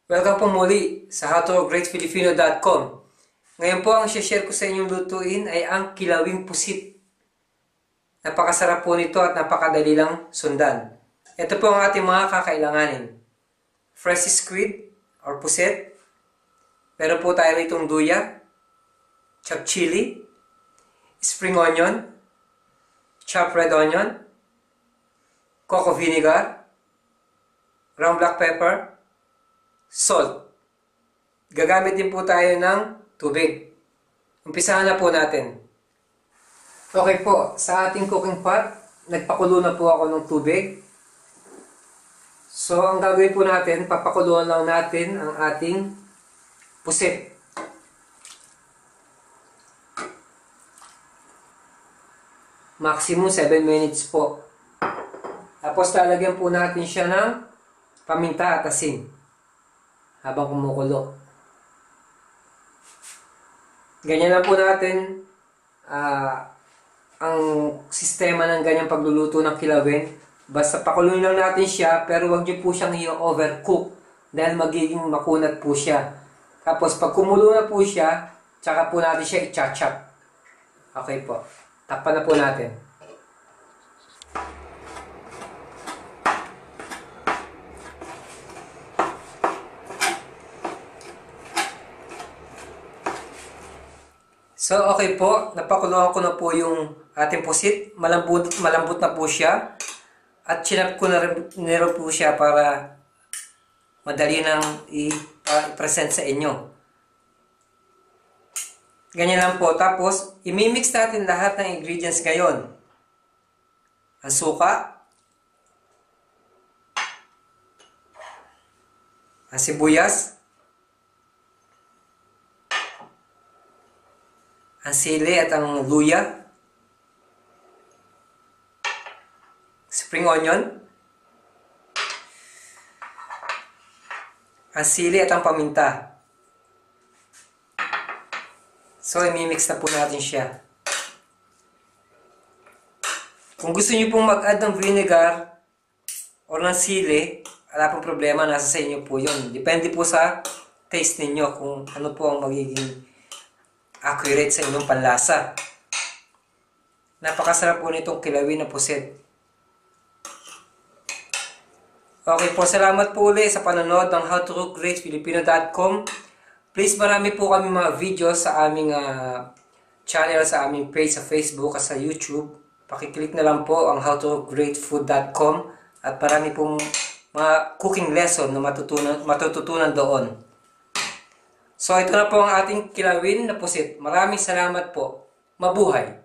Welcome po muli sa howtogreatfilipino.com. Ngayon po ang share ko sa inyong lutuin ay ang kilawing pusit. Napakasarap po nito at napakadali lang sundan. Ito po ang ating mga kakailanganin. Fresh squid or pusit. Meron po tayo itong luya, chopped chili, spring onion, chopped red onion, cocoa vinegar, ground black pepper, salt. Gagamit din po tayo ng tubig. Umpisahan na po natin. Okay po, sa ating cooking pot, nagpakulo na po ako ng tubig. So, ang gagawin po natin, papakuluan lang natin ang ating pusit. Maximum 7 minutes po. Tapos lalagyan po natin siya ng paminta at asin habang kumukulo. Ganyan lang po natin ang sistema ng ganyang pagluluto ng kilawin. Basta pakuluin lang natin siya, pero wag niyo po siyang i-overcook dahil magiging makunat po siya. Tapos pag kumulo na po siya, tsaka po natin siya i-chop. Okay po. Takpan na po natin. So, okay po. Napakuluan ko na po yung ating pusit. Malambot na po siya. At chinap ko na rin po siya para madali nang i-present sa inyo. Ganyan lang po. Tapos, imimix natin lahat ng ingredients ngayon. Ang suka, ang sibuyas, ang sili at ang luya, spring onion, ang sili at ang paminta. So, imimix na po natin siya. Kung gusto niyo pong mag-add ng vinegar o ng sili, wala pong problema, nasa sa inyo po yun. Depende po sa taste ninyo kung ano po ang magiging accurate sa inyong panlasa. Napakasarap po nitong kilawin na pusit. Okay po, salamat po ulit sa panonood ng howtogreatfilipino.com. Please, marami po kami mga videos sa aming channel, sa aming page sa Facebook at sa YouTube. Pakiclick na lang po ang howtogreatfood.com at marami pong mga cooking lesson na matututunan doon. So, ito na po ang ating kilawin na pusit. Maraming salamat po. Mabuhay!